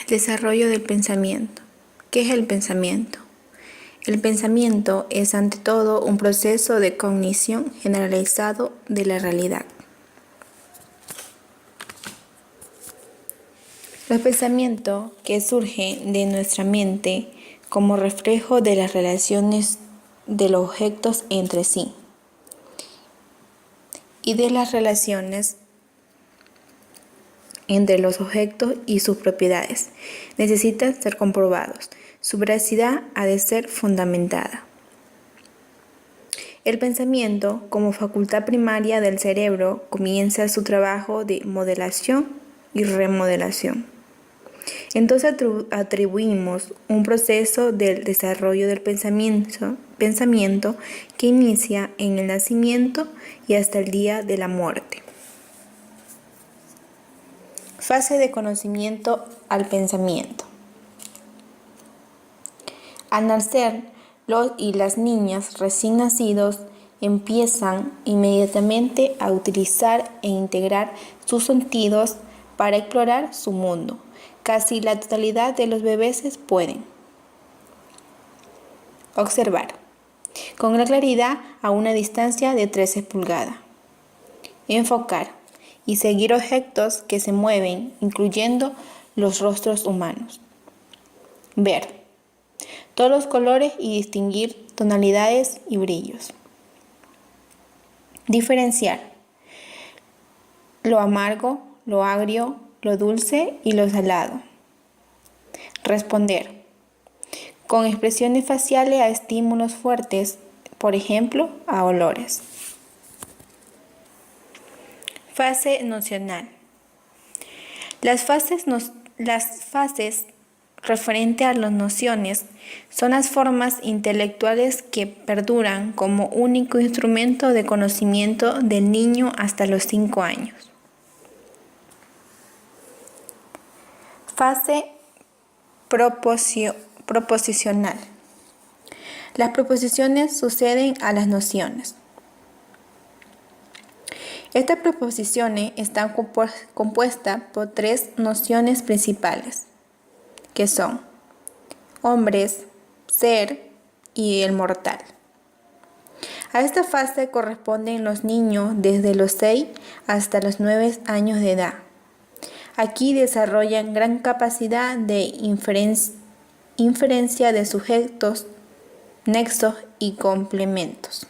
Desarrollo del pensamiento. ¿Qué es el pensamiento? El pensamiento es ante todo un proceso de cognición generalizado de la realidad. El pensamiento que surge de nuestra mente como reflejo de las relaciones de los objetos entre sí y de las relaciones entre los objetos y sus propiedades, necesitan ser comprobados. Su veracidad ha de ser fundamentada. El pensamiento, como facultad primaria del cerebro, comienza su trabajo de modelación y remodelación. Entonces atribuimos un proceso del desarrollo del pensamiento que inicia en el nacimiento y hasta el día de la muerte. Fase de conocimiento al pensamiento. Al nacer, los y las niñas recién nacidos empiezan inmediatamente a utilizar e integrar sus sentidos para explorar su mundo. Casi la totalidad de los bebés pueden observar con gran claridad a una distancia de 13 pulgadas, enfocar y seguir objetos que se mueven, incluyendo los rostros humanos, ver todos los colores y distinguir tonalidades y brillos, diferenciar lo amargo, lo agrio, lo dulce y lo salado, responder con expresiones faciales a estímulos fuertes, por ejemplo, a olores. Fase nocional. Las fases referente a las nociones son las formas intelectuales que perduran como único instrumento de conocimiento del niño hasta los 5 años. Fase proposicional. Las proposiciones suceden a las nociones. Estas proposiciones están compuestas por 3 nociones principales, que son hombres, ser y el mortal. A esta fase corresponden los niños desde los 6 hasta los 9 años de edad. Aquí desarrollan gran capacidad de inferencia de sujetos, nexos y complementos.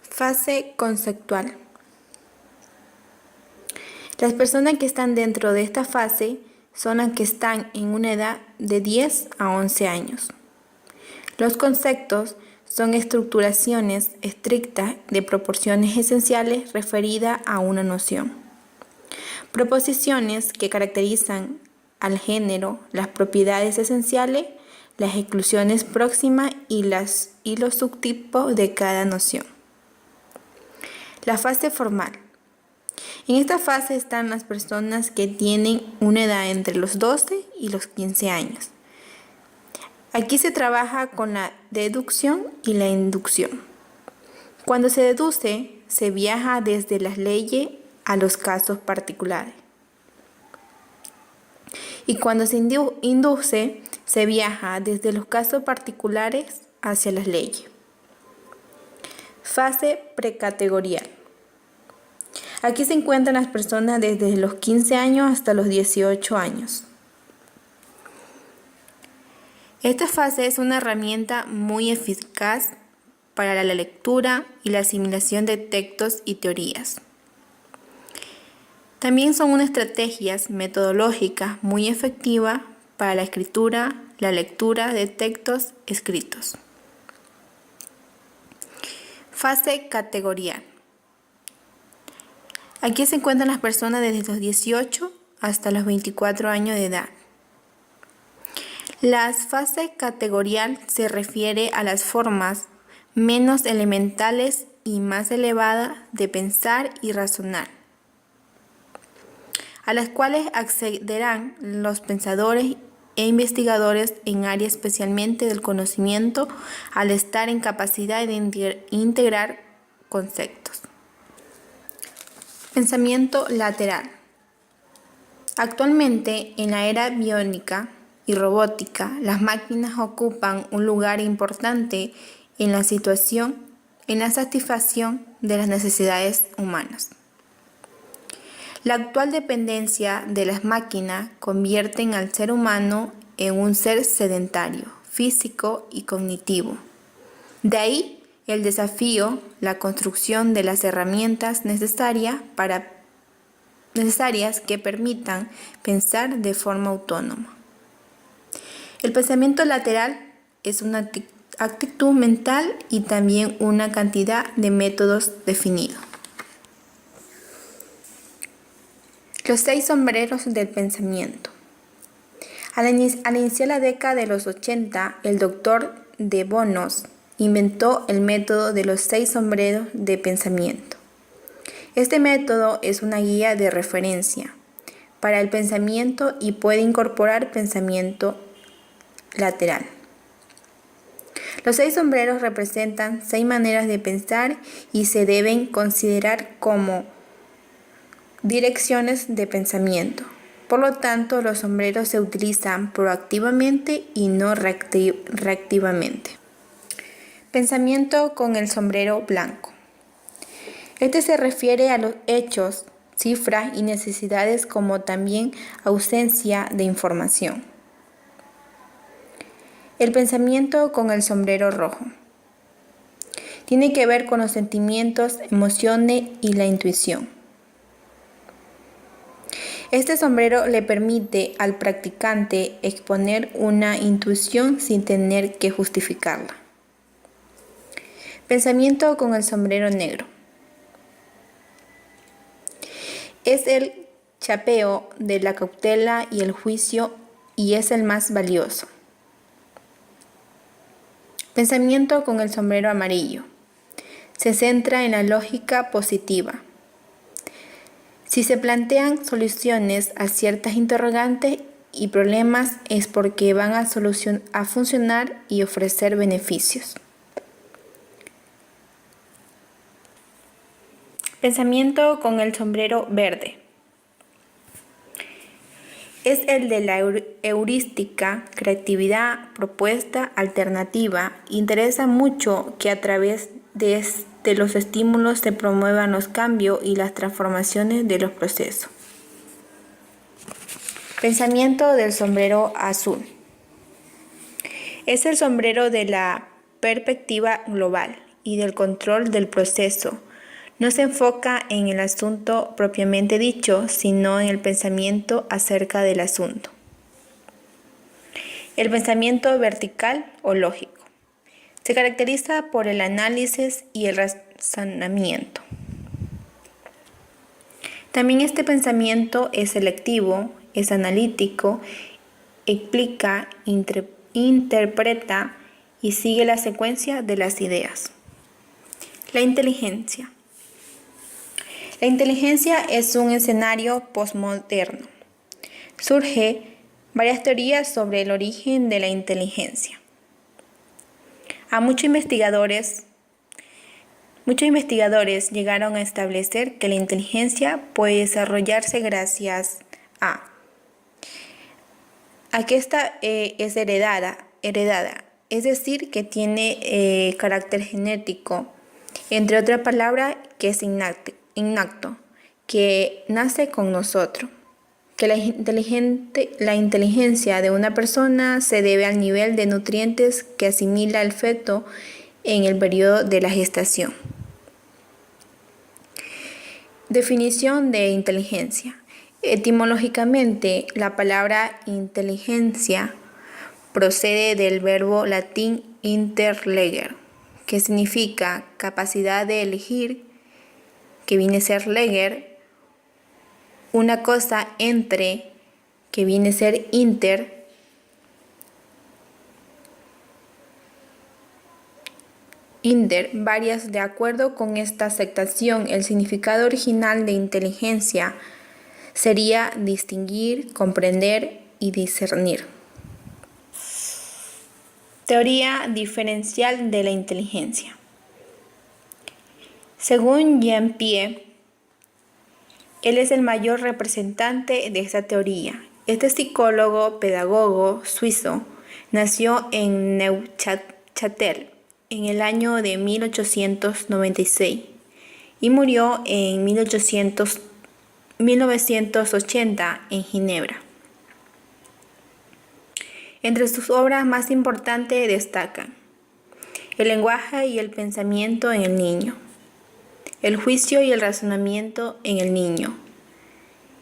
Fase conceptual. Las personas que están dentro de esta fase son las que están en una edad de 10 a 11 años. Los conceptos son estructuraciones estrictas de proporciones esenciales referidas a una noción. Proposiciones que caracterizan al género, las propiedades esenciales, las exclusiones próximas y los subtipos de cada noción. La fase formal. En esta fase están las personas que tienen una edad entre los 12 y los 15 años. Aquí se trabaja con la deducción y la inducción. Cuando se deduce, se viaja desde las leyes a los casos particulares. Y cuando se induce, se viaja desde los casos particulares hacia las leyes. Fase precategorial. Aquí se encuentran las personas desde los 15 años hasta los 18 años. Esta fase es una herramienta muy eficaz para la lectura y la asimilación de textos y teorías. También son unas estrategias metodológicas muy efectivas para la escritura, la lectura de textos escritos. Fase categorial. Aquí se encuentran las personas desde los 18 hasta los 24 años de edad. La fase categorial se refiere a las formas menos elementales y más elevadas de pensar y razonar, a las cuales accederán los pensadores e investigadores en áreas especialmente del conocimiento al estar en capacidad de integrar conceptos. Pensamiento lateral. Actualmente, en la era biónica y robótica, las máquinas ocupan un lugar importante en la satisfacción de las necesidades humanas. La actual dependencia de las máquinas convierte al ser humano en un ser sedentario, físico y cognitivo. De ahí el desafío, la construcción de las herramientas necesarias que permitan pensar de forma autónoma. El pensamiento lateral es una actitud mental y también una cantidad de métodos definidos. Los 6 sombreros del pensamiento. Al iniciar la década de los 80, el doctor de Bonos inventó el método de los 6 sombreros de pensamiento. Este método es una guía de referencia para el pensamiento y puede incorporar pensamiento lateral. Los 6 sombreros representan 6 maneras de pensar y se deben considerar como direcciones de pensamiento. Por lo tanto, los sombreros se utilizan proactivamente y no reactivamente. Pensamiento con el sombrero blanco. Este se refiere a los hechos, cifras y necesidades como también ausencia de información. El pensamiento con el sombrero rojo. Tiene que ver con los sentimientos, emociones y la intuición. Este sombrero le permite al practicante exponer una intuición sin tener que justificarla. Pensamiento con el sombrero negro. Es el chapeo de la cautela y el juicio y es el más valioso. Pensamiento con el sombrero amarillo. Se centra en la lógica positiva. Si se plantean soluciones a ciertas interrogantes y problemas es porque van a funcionar y ofrecer beneficios. Pensamiento con el sombrero verde. Es el de la heurística, creatividad, propuesta, alternativa. Interesa mucho que a través de los estímulos se promuevan los cambios y las transformaciones de los procesos. Pensamiento del sombrero azul. Es el sombrero de la perspectiva global y del control del proceso. No se enfoca en el asunto propiamente dicho, sino en el pensamiento acerca del asunto. El pensamiento vertical o lógico. Se caracteriza por el análisis y el razonamiento. También este pensamiento es selectivo, es analítico, explica, interpreta y sigue la secuencia de las ideas. La inteligencia. La inteligencia es un escenario postmoderno. Surge varias teorías sobre el origen de la inteligencia. Muchos investigadores llegaron a establecer que la inteligencia puede desarrollarse gracias a que esta es heredada, es decir, que tiene carácter genético, entre otras palabras, que es innato, que nace con nosotros, que la inteligencia de una persona se debe al nivel de nutrientes que asimila el feto en el periodo de la gestación. Definición de inteligencia. Etimológicamente, la palabra inteligencia procede del verbo latín interleger, que significa capacidad de elegir, que viene a ser leger, una cosa entre, que viene a ser inter, varias. De acuerdo con esta aceptación, el significado original de inteligencia sería distinguir, comprender y discernir. Teoría diferencial de la inteligencia. Según Jean Piaget, Él es el mayor representante de esta teoría. Este psicólogo, pedagogo suizo, nació en Neuchâtel en el año de 1896 y murió en 1980 en Ginebra. Entre sus obras más importantes destacan El lenguaje y el pensamiento en el niño, El juicio y el razonamiento en el niño,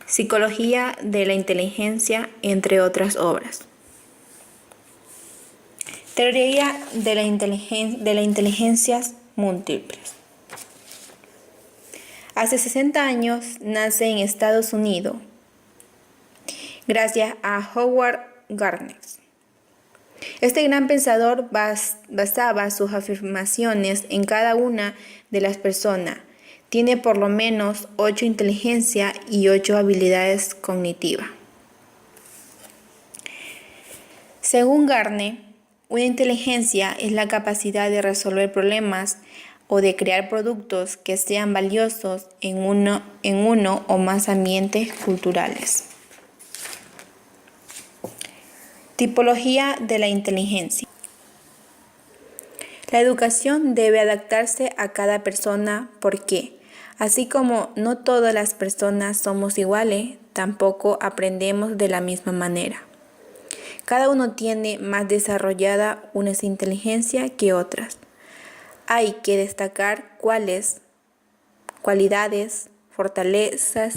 Psicología de la inteligencia, entre otras obras. Teoría de las inteligencias múltiples. Hace 60 años nace en Estados Unidos, gracias a Howard Gardner. Este gran pensador basaba sus afirmaciones en cada una de las personas. Tiene por lo menos 8 inteligencias y 8 habilidades cognitivas. Según Gardner, una inteligencia es la capacidad de resolver problemas o de crear productos que sean valiosos en uno o más ambientes culturales. Tipología de la inteligencia. La educación debe adaptarse a cada persona porque, así como no todas las personas somos iguales, tampoco aprendemos de la misma manera. Cada uno tiene más desarrollada unas inteligencias que otras. Hay que destacar cuáles cualidades, fortalezas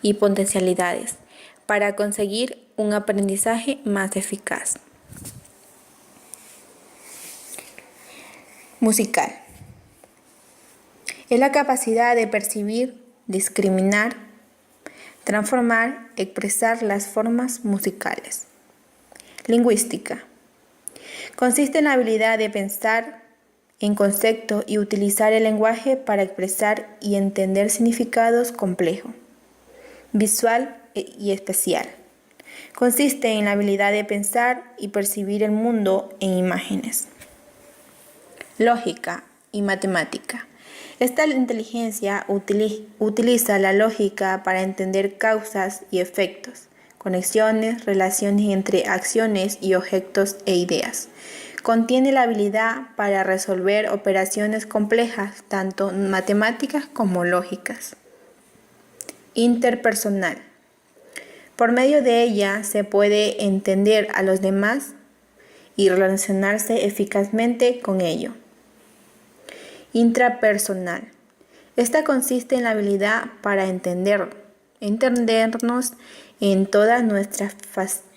y potencialidades para conseguir un aprendizaje más eficaz. Musical. Es la capacidad de percibir, discriminar, transformar, expresar las formas musicales. Lingüística. Consiste en la habilidad de pensar en conceptos y utilizar el lenguaje para expresar y entender significados complejos. Visual y espacial. Consiste en la habilidad de pensar y percibir el mundo en imágenes. Lógica y matemática. Esta inteligencia utiliza la lógica para entender causas y efectos, conexiones, relaciones entre acciones y objetos e ideas. Contiene la habilidad para resolver operaciones complejas, tanto matemáticas como lógicas. Interpersonal. Por medio de ella se puede entender a los demás y relacionarse eficazmente con ellos. Intrapersonal. Esta consiste en la habilidad para entendernos en todas nuestras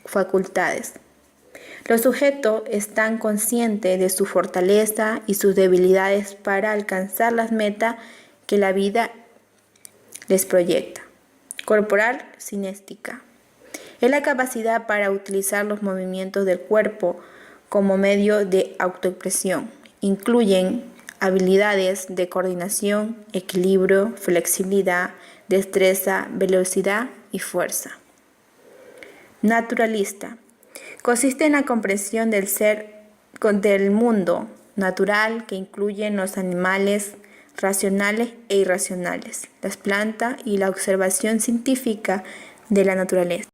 facultades. Los sujetos están conscientes de su fortaleza y sus debilidades para alcanzar las metas que la vida les proyecta. Corporal cinéstica. Es la capacidad para utilizar los movimientos del cuerpo como medio de autoexpresión. Incluyen habilidades de coordinación, equilibrio, flexibilidad, destreza, velocidad y fuerza. Naturalista. Consiste en la comprensión del mundo natural que incluyen los animales racionales e irracionales, las plantas y la observación científica de la naturaleza.